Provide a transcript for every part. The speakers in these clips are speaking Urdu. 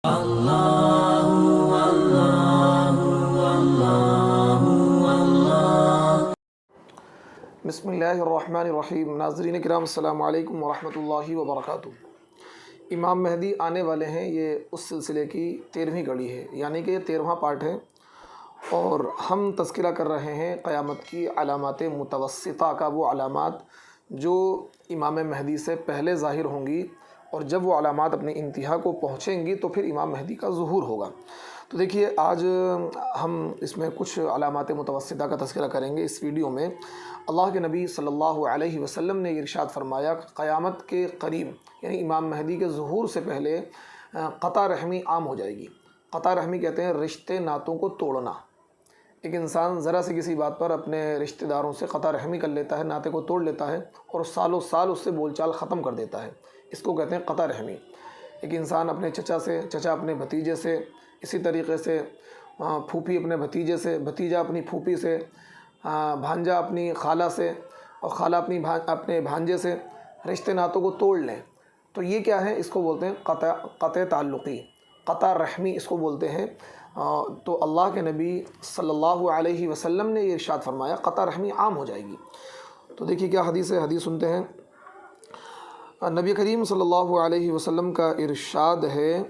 بسم اللہ الرحمن الرحیم۔ ناظرین کرام السلام علیکم ورحمۃ اللہ وبرکاتہ۔ امام مہدی آنے والے ہیں، یہ اس سلسلے کی 13ویں کڑی ہے، یعنی کہ یہ 13واں پارٹ ہے، اور ہم تذکرہ کر رہے ہیں قیامت کی علامات متوسطہ کا، وہ علامات جو امام مہدی سے پہلے ظاہر ہوں گی، اور جب وہ علامات اپنی انتہا کو پہنچیں گی تو پھر امام مہدی کا ظہور ہوگا۔ تو دیکھیے، آج ہم اس میں کچھ علامات متوسطہ کا تذکرہ کریں گے۔ اس ویڈیو میں اللہ کے نبی صلی اللہ علیہ وسلم نے ارشاد فرمایا کہ قیامت کے قریب، یعنی امام مہدی کے ظہور سے پہلے قطع رحمی عام ہو جائے گی۔ قطع رحمی کہتے ہیں رشتے ناتوں کو توڑنا۔ ایک انسان ذرا سی کسی بات پر اپنے رشتہ داروں سے قطع رحمی کر لیتا ہے، ناطے کو توڑ لیتا ہے، اور سالوں سال اس سے بول چال ختم کر دیتا ہے، اس کو کہتے ہیں قطع رحمی۔ ایک انسان اپنے چچا سے، چچا اپنے بھتیجے سے، اسی طریقے سے پھوپھی اپنے بھتیجے سے، بھتیجا اپنی پھوپھی سے، بھانجا اپنی خالہ سے، اور خالہ اپنے بھانجے سے رشتے ناتوں کو توڑ لیں، تو یہ کیا ہے؟ اس کو بولتے ہیں قطع تعلقی، قطع رحمی اس کو بولتے ہیں۔ تو اللہ کے نبی صلی اللہ علیہ وسلم نے یہ ارشاد فرمایا قطع رحمی عام ہو جائے گی۔ تو دیکھیے کیا حدیث ہے، حدیث سنتے ہیں۔ نبی کریم صلی اللہ علیہ وسلم کا ارشاد ہے،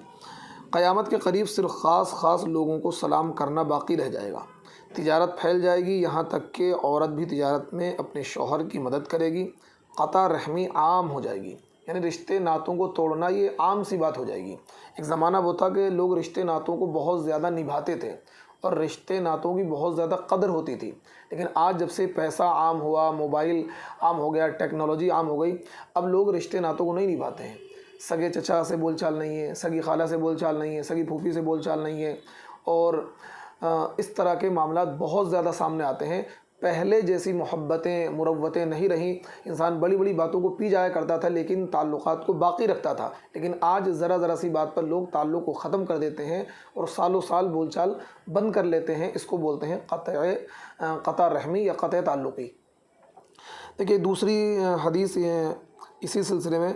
قیامت کے قریب صرف خاص لوگوں کو سلام کرنا باقی رہ جائے گا۔ تجارت پھیل جائے گی، یہاں تک کہ عورت بھی تجارت میں اپنے شوہر کی مدد کرے گی۔ قطع رحمی عام ہو جائے گی، یعنی رشتے ناتوں کو توڑنا یہ عام سی بات ہو جائے گی۔ ایک زمانہ وہ تھا کہ لوگ رشتے ناتوں کو بہت زیادہ نبھاتے تھے، اور رشتے ناتوں کی بہت زیادہ قدر ہوتی تھی، لیکن آج جب سے پیسہ عام ہوا، موبائل عام ہو گیا، ٹیکنالوجی عام ہو گئی، اب لوگ رشتے ناتوں کو نہیں نبھاتے ہیں۔ سگے چچا سے بول چال نہیں ہے، سگی خالہ سے بول چال نہیں ہے، سگی پھوپھی سے بول چال نہیں ہے، اور اس طرح کے معاملات بہت زیادہ سامنے آتے ہیں۔ پہلے جیسی محبتیں مروتیں نہیں رہیں، انسان بڑی بڑی باتوں کو پی جایا کرتا تھا لیکن تعلقات کو باقی رکھتا تھا، لیکن آج ذرا سی بات پر لوگ تعلق کو ختم کر دیتے ہیں اور سالوں سال بول چال بند کر لیتے ہیں۔ اس کو بولتے ہیں قطع رحمی یا قطع تعلقی۔ دیکھیے دوسری حدیث اسی سلسلے میں،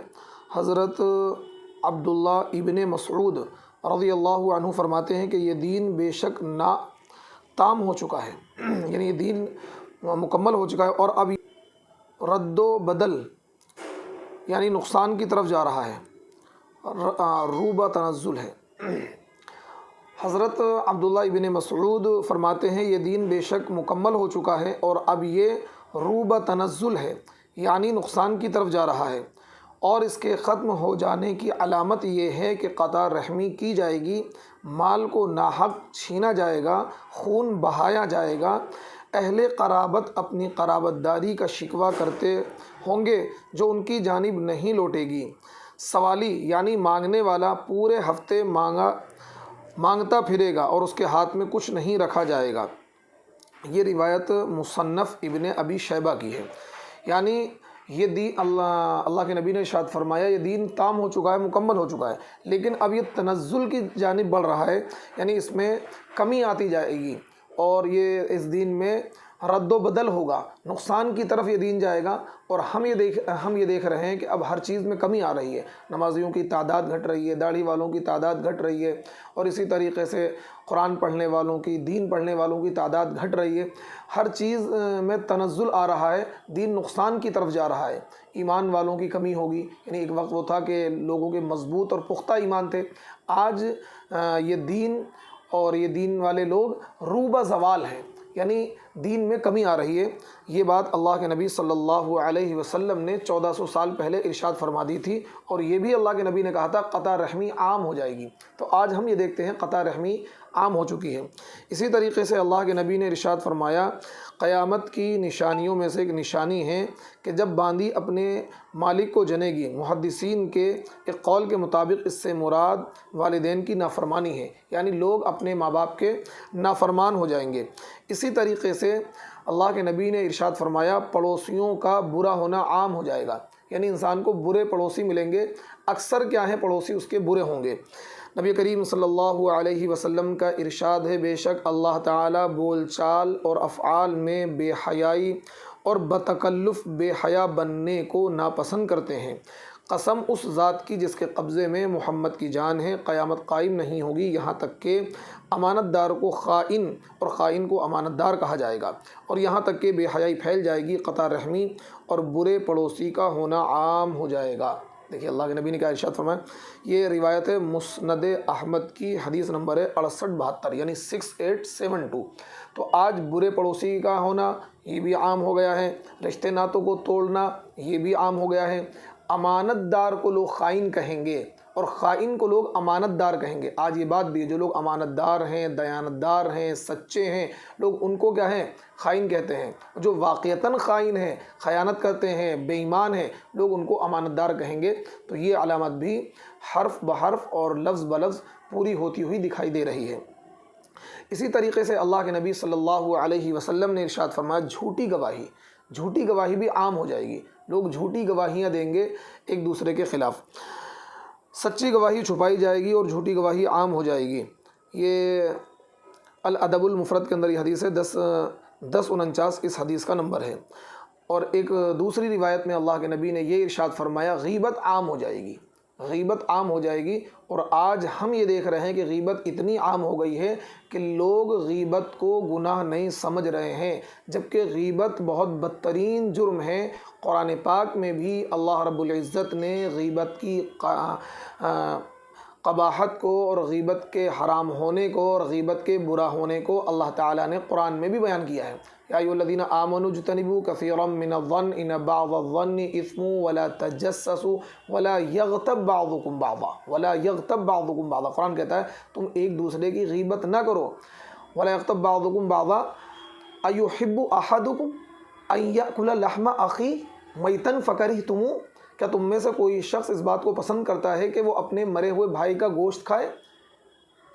حضرت عبداللہ ابن مسعود رضی اللہ عنہ فرماتے ہیں کہ یہ دین بے شک تام ہو چکا ہے، یعنی یہ دین مکمل ہو چکا ہے، اور اب رد و بدل یعنی نقصان کی طرف جا رہا ہے، روبہ تنزل ہے۔ حضرت عبداللہ ابن مسعود فرماتے ہیں یہ دین بے شک مکمل ہو چکا ہے، اور اب یہ روبہ تنزل ہے، یعنی نقصان کی طرف جا رہا ہے، اور اس کے ختم ہو جانے کی علامت یہ ہے کہ قطع رحمی کی جائے گی، مال کو ناحق چھینا جائے گا، خون بہایا جائے گا، اہل قرابت اپنی قرابت داری کا شکوہ کرتے ہوں گے جو ان کی جانب نہیں لوٹے گی، سوالی یعنی مانگنے والا پورے ہفتے مانگتا پھرے گا اور اس کے ہاتھ میں کچھ نہیں رکھا جائے گا۔ یہ روایت مصنف ابن ابی شیبہ کی ہے۔ یعنی یہ دین اللہ کے نبی نے ارشاد فرمایا یہ دین تام ہو چکا ہے، مکمل ہو چکا ہے، لیکن اب یہ تنزل کی جانب بڑھ رہا ہے، یعنی اس میں کمی آتی جائے گی، اور یہ اس دین میں رد و بدل ہوگا، نقصان کی طرف یہ دین جائے گا۔ اور ہم یہ دیکھ رہے ہیں کہ اب ہر چیز میں کمی آ رہی ہے، نمازیوں کی تعداد گھٹ رہی ہے، داڑھی والوں کی تعداد گھٹ رہی ہے، اور اسی طریقے سے قرآن پڑھنے والوں کی، دین پڑھنے والوں کی تعداد گھٹ رہی ہے، ہر چیز میں تنزل آ رہا ہے، دین نقصان کی طرف جا رہا ہے، ایمان والوں کی کمی ہوگی۔ یعنی ایک وقت وہ تھا کہ لوگوں کے مضبوط اور پختہ ایمان تھے، آج یہ دین اور یہ دین والے لوگ روبہ زوال ہیں، یعنی دین میں کمی آ رہی ہے۔ یہ بات اللہ کے نبی صلی اللہ علیہ وسلم نے 1400 سال پہلے ارشاد فرما دی تھی، اور یہ بھی اللہ کے نبی نے کہا تھا قطع رحمی عام ہو جائے گی۔ تو آج ہم یہ دیکھتے ہیں قطع رحمی عام ہو چکی ہے۔ اسی طریقے سے اللہ کے نبی نے ارشاد فرمایا قیامت کی نشانیوں میں سے ایک نشانی ہے کہ جب باندی اپنے مالک کو جنے گی۔ محدثین کے ایک قول کے مطابق اس سے مراد والدین کی نافرمانی ہے، یعنی لوگ اپنے ماں باپ کے نافرمان ہو جائیں گے۔ اسی طریقے سے اللہ کے نبی نے ارشاد فرمایا پڑوسیوں کا برا ہونا عام ہو جائے گا، یعنی انسان کو برے پڑوسی ملیں گے، اکثر کیا ہے پڑوسی اس کے برے ہوں گے۔ نبی کریم صلی اللہ علیہ وسلم کا ارشاد ہے بے شک اللہ تعالیٰ بول چال اور افعال میں بے حیائی اور بتکلف بے حیا بننے کو ناپسند کرتے ہیں۔ قسم اس ذات کی جس کے قبضے میں محمد کی جان ہے، قیامت قائم نہیں ہوگی یہاں تک کہ امانت دار کو خائن اور خائن کو امانت دار کہا جائے گا، اور یہاں تک کہ بے حیائی پھیل جائے گی، قطع رحمی اور برے پڑوسی کا ہونا عام ہو جائے گا۔ دیکھیے اللہ کے نبی نے کیا ارشاد فرمایا، یہ روایت ہے مسند احمد کی، حدیث نمبر ہے 6872 یعنی 6872۔ تو آج برے پڑوسی کا ہونا یہ بھی عام ہو گیا ہے، رشتے ناتوں کو توڑنا یہ بھی عام ہو گیا ہے، امانت دار کو لوگ خائن کہیں گے اور خائن کو لوگ امانت دار کہیں گے۔ آج یہ بات بھی ہے، جو لوگ امانت دار ہیں، دیانت دار ہیں، سچے ہیں، لوگ ان کو کیا ہیں؟ خائن کہتے ہیں۔ جو واقعتاً خائن ہیں، خیانت کرتے ہیں، بے ایمان ہیں، لوگ ان کو امانت دار کہیں گے۔ تو یہ علامت بھی حرف بحرف اور لفظ بلفظ پوری ہوتی ہوئی دکھائی دے رہی ہے۔ اسی طریقے سے اللہ کے نبی صلی اللہ علیہ وسلم نے ارشاد فرمایا، جھوٹی گواہی بھی عام ہو جائے گی، لوگ جھوٹی گواہیاں دیں گے ایک دوسرے کے خلاف، سچی گواہی چھپائی جائے گی اور جھوٹی گواہی عام ہو جائے گی۔ یہ الادب المفرد کے اندر یہ حدیث ہے، 1049 اس حدیث کا نمبر ہے۔ اور ایک دوسری روایت میں اللہ کے نبی نے یہ ارشاد فرمایا، غیبت عام ہو جائے گی، غیبت عام ہو جائے گی۔ اور آج ہم یہ دیکھ رہے ہیں کہ غیبت اتنی عام ہو گئی ہے کہ لوگ غیبت کو گناہ نہیں سمجھ رہے ہیں، جبکہ غیبت بہت بدترین جرم ہے۔ قرآن پاک میں بھی اللہ رب العزت نے غیبت کی قباحت کو اور غیبت کے حرام ہونے کو اور غیبت کے برا ہونے کو اللہ تعالیٰ نے قرآن میں بھی بیان کیا ہے۔ یا ایھا الذین آمنوا اجتنبوا کثیرا من الظن ان بعض الظن اثم ولا تجسسوا ولا یغتب بعضکم بعضا۔ قرآن کہتا ہے تم ایک دوسرے کی غیبت نہ کرو۔ ولا یغتب بعضکم بعضا ایحب احدکم ان یأکل لحم اخیہ میتا فکرہتموہ۔ کیا تم میں سے کوئی شخص اس بات کو پسند کرتا ہے کہ وہ اپنے مرے ہوئے بھائی کا گوشت کھائے؟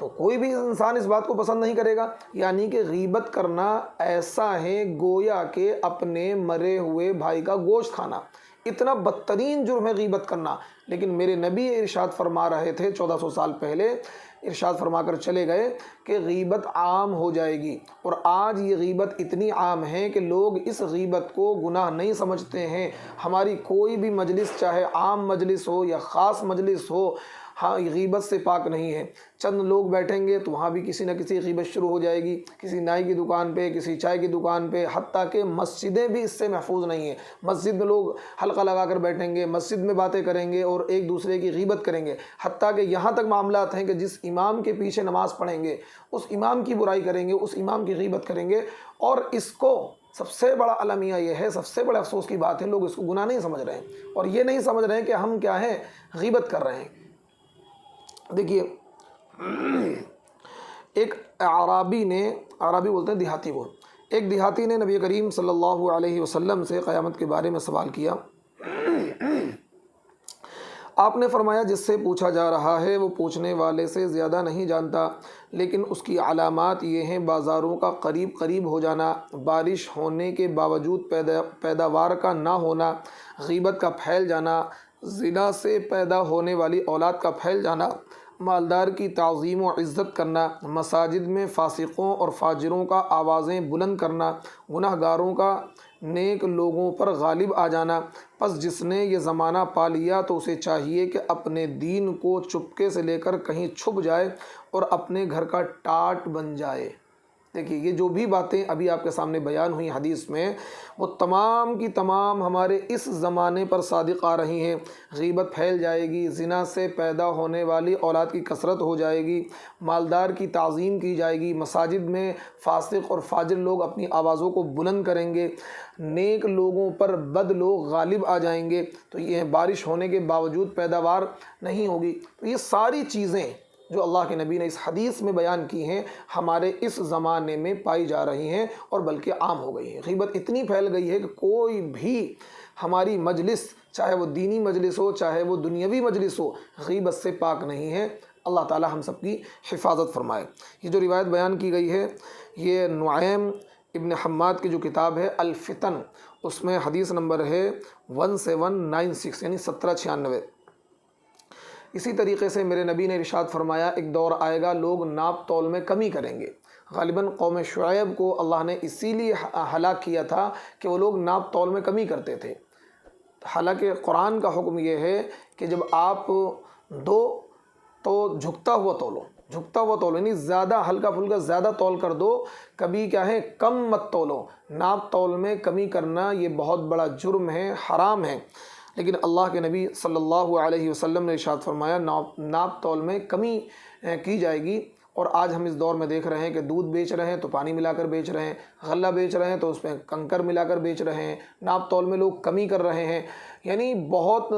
تو کوئی بھی انسان اس بات کو پسند نہیں کرے گا۔ یعنی کہ غیبت کرنا ایسا ہے گویا کہ اپنے مرے ہوئے بھائی کا گوشت کھانا، اتنا بدترین جرم ہے غیبت کرنا۔ لیکن میرے نبی ارشاد فرما رہے تھے 1400 سال پہلے، ارشاد فرما کر چلے گئے کہ غیبت عام ہو جائے گی۔ اور آج یہ غیبت اتنی عام ہے کہ لوگ اس غیبت کو گناہ نہیں سمجھتے ہیں۔ ہماری کوئی بھی مجلس، چاہے عام مجلس ہو یا خاص مجلس ہو، ہاں غیبت سے پاک نہیں ہے۔ چند لوگ بیٹھیں گے تو وہاں بھی کسی نہ کسی غیبت شروع ہو جائے گی، کسی نائی کی دکان پہ، کسی چائے کی دکان پہ، حتیٰ کہ مسجدیں بھی اس سے محفوظ نہیں ہیں۔ مسجد میں لوگ حلقہ لگا کر بیٹھیں گے، مسجد میں باتیں کریں گے اور ایک دوسرے کی غیبت کریں گے، حتیٰ کہ یہاں تک معاملات ہیں کہ جس امام کے پیچھے نماز پڑھیں گے اس امام کی برائی کریں گے، اس امام کی غیبت کریں گے۔ اور اس کو سب سے بڑا المیہ یہ ہے، سب سے بڑے افسوس کی بات ہے، لوگ اس کو گناہ نہیں سمجھ رہے ہیں اور یہ نہیں سمجھ رہے ہیں کہ ہم کیا ہیں، غیبت کر رہے ہیں۔ دیکھیے ایک عرابی بولتے ہیں دیہاتی کو، ایک دیہاتی نے نبی کریم صلی اللہ علیہ وسلم سے قیامت کے بارے میں سوال کیا۔ آپ نے فرمایا جس سے پوچھا جا رہا ہے وہ پوچھنے والے سے زیادہ نہیں جانتا، لیکن اس کی علامات یہ ہیں: بازاروں کا قریب ہو جانا، بارش ہونے کے باوجود پیداوار کا نہ ہونا، غیبت کا پھیل جانا، زنا سے پیدا ہونے والی اولاد کا پھیل جانا، مالدار کی تعظیم و عزت کرنا، مساجد میں فاسقوں اور فاجروں کا آوازیں بلند کرنا، گناہ گاروں کا نیک لوگوں پر غالب آ جانا۔ پس جس نے یہ زمانہ پا لیا تو اسے چاہیے کہ اپنے دین کو چپکے سے لے کر کہیں چھپ جائے اور اپنے گھر کا ٹاٹ بن جائے۔ دیکھیے یہ جو بھی باتیں ابھی آپ کے سامنے بیان ہوئی حدیث میں، وہ تمام کی تمام ہمارے اس زمانے پر صادق آ رہی ہیں۔ غیبت پھیل جائے گی، زنا سے پیدا ہونے والی اولاد کی کثرت ہو جائے گی، مالدار کی تعظیم کی جائے گی، مساجد میں فاسق اور فاجر لوگ اپنی آوازوں کو بلند کریں گے، نیک لوگوں پر بد لوگ غالب آ جائیں گے، تو یہ بارش ہونے کے باوجود پیداوار نہیں ہوگی۔ تو یہ ساری چیزیں جو اللہ کے نبی نے اس حدیث میں بیان کی ہیں، ہمارے اس زمانے میں پائی جا رہی ہیں اور بلکہ عام ہو گئی ہیں۔ غیبت اتنی پھیل گئی ہے کہ کوئی بھی ہماری مجلس، چاہے وہ دینی مجلس ہو چاہے وہ دنیاوی مجلس ہو، غیبت سے پاک نہیں ہے۔ اللہ تعالی ہم سب کی حفاظت فرمائے۔ یہ جو روایت بیان کی گئی ہے، یہ نعیم ابن حماد کی جو کتاب ہے الفتن، اس میں حدیث نمبر ہے 1796 یعنی 1796۔ اسی طریقے سے میرے نبی نے ارشاد فرمایا، ایک دور آئے گا لوگ ناپ تول میں کمی کریں گے۔ غالباً قوم شعیب کو اللہ نے اسی لیے ہلاک کیا تھا کہ وہ لوگ ناپ تول میں کمی کرتے تھے۔ حالانکہ قرآن کا حکم یہ ہے کہ جب آپ دو تو جھکتا ہوا تولو، جھکتا ہوا تولو، یعنی زیادہ ہلکا پھلکا زیادہ تول کر دو، کبھی کیا ہے کم مت تولو۔ ناپ تول میں کمی کرنا یہ بہت بڑا جرم ہے، حرام ہے، لیکن اللہ کے نبی صلی اللہ علیہ وسلم نے ارشاد فرمایا ناپ تول میں کمی کی جائے گی۔ اور آج ہم اس دور میں دیکھ رہے ہیں کہ دودھ بیچ رہے ہیں تو پانی ملا کر بیچ رہے ہیں، غلہ بیچ رہے ہیں تو اس میں کنکر ملا کر بیچ رہے ہیں، ناپ تول میں لوگ کمی کر رہے ہیں۔ یعنی بہت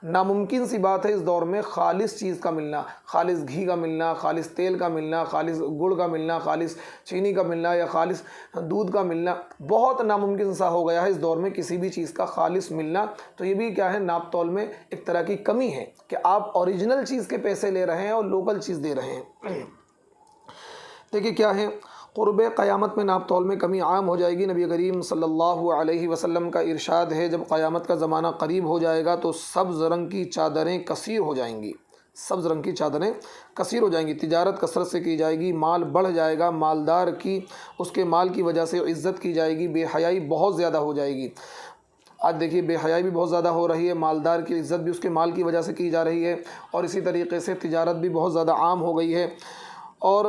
ناممکن سی بات ہے اس دور میں خالص چیز کا ملنا، خالص گھی کا ملنا، خالص تیل کا ملنا، خالص گڑ کا ملنا، خالص چینی کا ملنا یا خالص دودھ کا ملنا، بہت ناممکن سا ہو گیا ہے اس دور میں کسی بھی چیز کا خالص ملنا۔ تو یہ بھی کیا ہے ناپ تول میں ایک طرح کی کمی ہے کہ آپ اوریجنل چیز کے پیسے لے رہے ہیں اور لوکل چیز دے رہے ہیں۔ دیکھیے کیا ہے، قرب قیامت میں ناپ تول میں کمی عام ہو جائے گی۔ نبی کریم صلی اللہ علیہ وسلم کا ارشاد ہے جب قیامت کا زمانہ قریب ہو جائے گا تو سبز رنگ کی چادریں کثیر ہو جائیں گی، سبز رنگ کی چادریں کثیر ہو جائیں گی، تجارت کثرت سے کی جائے گی، مال بڑھ جائے گا، مالدار کی اس کے مال کی وجہ سے عزت کی جائے گی، بے حیائی بہت زیادہ ہو جائے گی۔ آج دیکھیے بے حیائی بھی بہت زیادہ ہو رہی ہے، مالدار کی عزت بھی اس کے مال کی وجہ سے کی جا رہی ہے، اور اسی طریقے سے تجارت بھی بہت زیادہ عام ہو گئی ہے۔ اور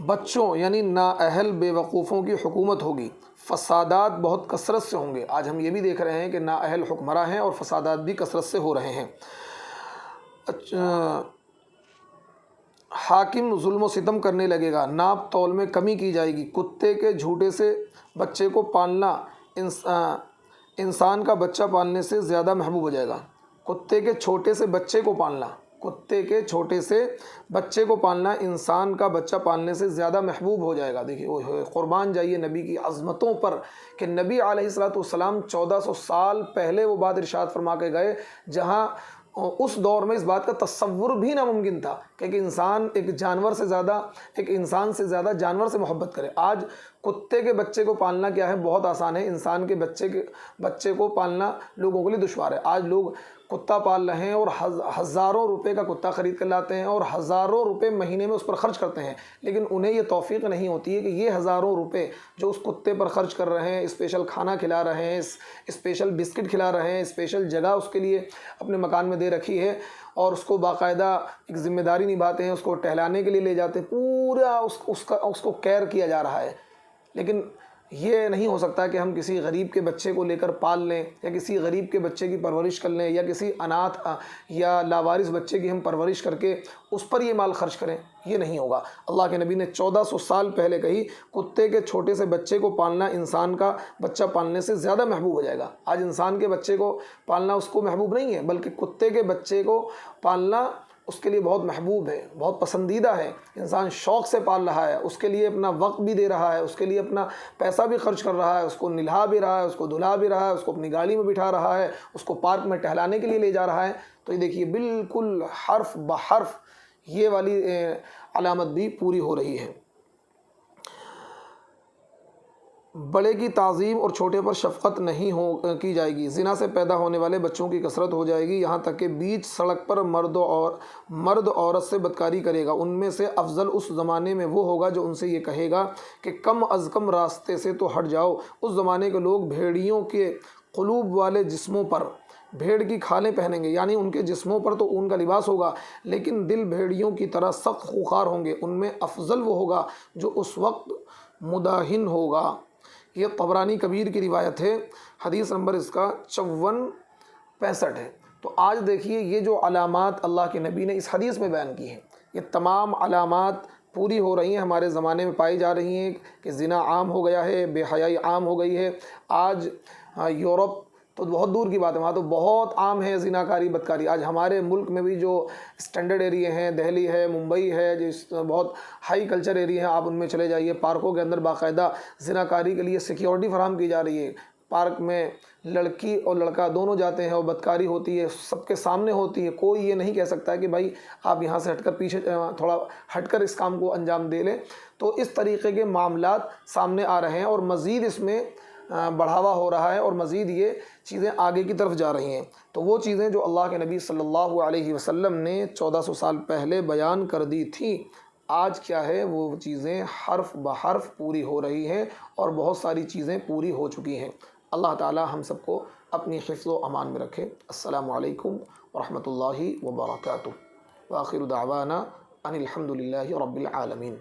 بچوں یعنی نااہل بے وقوفوں کی حکومت ہوگی، فسادات بہت کثرت سے ہوں گے۔ آج ہم یہ بھی دیکھ رہے ہیں کہ نااہل حکمراں ہیں اور فسادات بھی کثرت سے ہو رہے ہیں۔ حاکم ظلم و ستم کرنے لگے گا، ناپ تول میں کمی کی جائے گی، کتے کے جھوٹے سے بچے کو پالنا انسان کا بچہ پالنے سے زیادہ محبوب ہو جائے گا۔ کتے کے چھوٹے سے بچے کو پالنا، کتے کے چھوٹے سے بچے کو پالنا انسان کا بچہ پالنے سے زیادہ محبوب ہو جائے گا۔ دیکھیے قربان جائیے نبی کی عظمتوں پر کہ نبی علیہ الصلوۃ والسلام 1400 سال پہلے وہ بات ارشاد فرما کے گئے جہاں اس دور میں اس بات کا تصور بھی ناممکن تھا کہ ایک انسان ایک جانور سے زیادہ، ایک انسان سے زیادہ جانور سے محبت کرے۔ آج کتے کے بچے کو پالنا کیا ہے بہت آسان ہے، انسان کے بچے کو پالنا لوگوں کے لیے دشوار ہے۔ آج لوگ کتا پال رہے ہیں اور ہزاروں روپے کا کتا خرید کر لاتے ہیں اور ہزاروں روپے مہینے میں اس پر خرچ کرتے ہیں، لیکن انہیں یہ توفیق نہیں ہوتی ہے کہ یہ ہزاروں روپے جو اس کتے پر خرچ کر رہے ہیں، اسپیشل کھانا کھلا رہے ہیں، اسپیشل بسکٹ کھلا رہے ہیں، اسپیشل جگہ اس کے لیے اپنے مکان میں دے رکھی ہے اور اس کو باقاعدہ ایک ذمہ داری نبھاتے ہیں، اس کو ٹہلانے کے لیے لے جاتے ہیں، پورا اس کو کیئر کیا جا رہا ہے۔ لیکن یہ نہیں ہو سکتا کہ ہم کسی غریب کے بچے کو لے کر پال لیں یا کسی غریب کے بچے کی پرورش کر لیں یا کسی اناتھ یا لاوارث بچے کی ہم پرورش کر کے اس پر یہ مال خرچ کریں، یہ نہیں ہوگا۔ اللہ کے نبی نے 1400 سال پہلے کہی کتے کے چھوٹے سے بچے کو پالنا انسان کا بچہ پالنے سے زیادہ محبوب ہو جائے گا۔ آج انسان کے بچے کو پالنا اس کو محبوب نہیں ہے، بلکہ کتے کے بچے کو پالنا اس کے لیے بہت محبوب ہے، بہت پسندیدہ ہے، انسان شوق سے پال رہا ہے، اس کے لیے اپنا وقت بھی دے رہا ہے، اس کے لیے اپنا پیسہ بھی خرچ کر رہا ہے، اس کو نہلا بھی رہا ہے، اس کو دھلا بھی رہا ہے، اس کو اپنی گاڑی میں بٹھا رہا ہے، اس کو پارک میں ٹہلانے کے لیے لے جا رہا ہے۔ تو یہ دیکھیے بالکل حرف بحرف یہ والی علامت بھی پوری ہو رہی ہے۔ بڑے کی تعظیم اور چھوٹے پر شفقت نہیں کی جائے گی، زنا سے پیدا ہونے والے بچوں کی کثرت ہو جائے گی، یہاں تک کہ بیچ سڑک پر مرد عورت سے بدکاری کرے گا، ان میں سے افضل اس زمانے میں وہ ہوگا جو ان سے یہ کہے گا کہ کم از کم راستے سے تو ہٹ جاؤ۔ اس زمانے کے لوگ بھیڑیوں کے قلوب والے جسموں پر بھیڑ کی کھالیں پہنیں گے، یعنی ان کے جسموں پر تو اون کا لباس ہوگا لیکن دل بھیڑیوں کی طرح سخت خوخار ہوں گے، ان میں افضل وہ ہوگا جو اس وقت مداہن ہوگا۔ یہ طبرانی کبیر کی روایت ہے، حدیث نمبر اس کا 5465 ہے۔ تو آج دیکھیے یہ جو علامات اللہ کے نبی نے اس حدیث میں بیان کی ہیں، یہ تمام علامات پوری ہو رہی ہیں، ہمارے زمانے میں پائی جا رہی ہیں کہ زنا عام ہو گیا ہے، بے حیائی عام ہو گئی ہے۔ آج یورپ تو بہت دور کی بات ہے، وہاں تو بہت عام ہے زنا کاری بدکاری۔ آج ہمارے ملک میں بھی جو اسٹینڈرڈ ایریے ہیں، دہلی ہے، ممبئی ہے، جو بہت ہائی کلچر ایریے ہیں، آپ ان میں چلے جائیے، پارکوں کے اندر باقاعدہ زنا کاری کے لیے سیکیورٹی فراہم کی جا رہی ہے۔ پارک میں لڑکی اور لڑکا دونوں جاتے ہیں اور بدکاری ہوتی ہے، سب کے سامنے ہوتی ہے، کوئی یہ نہیں کہہ سکتا کہ بھائی آپ یہاں سے ہٹ کر پیچھے تھوڑا ہٹ کر اس کام کو انجام دے لیں۔ تو اس طریقے کے معاملات سامنے آ رہے ہیں اور مزید اس میں بڑھاوا ہو رہا ہے اور مزید یہ چیزیں آگے کی طرف جا رہی ہیں۔ تو وہ چیزیں جو اللہ کے نبی صلی اللہ علیہ وسلم نے 1400 سال پہلے بیان کر دی تھیں، آج کیا ہے وہ چیزیں حرف بحرف پوری ہو رہی ہیں اور بہت ساری چیزیں پوری ہو چکی ہیں۔ اللہ تعالی ہم سب کو اپنی حفظ و امان میں رکھے۔ السلام علیکم ورحمۃ اللہ وبرکاتہ، وآخر دعوانا ان الحمد للہ رب العالمین۔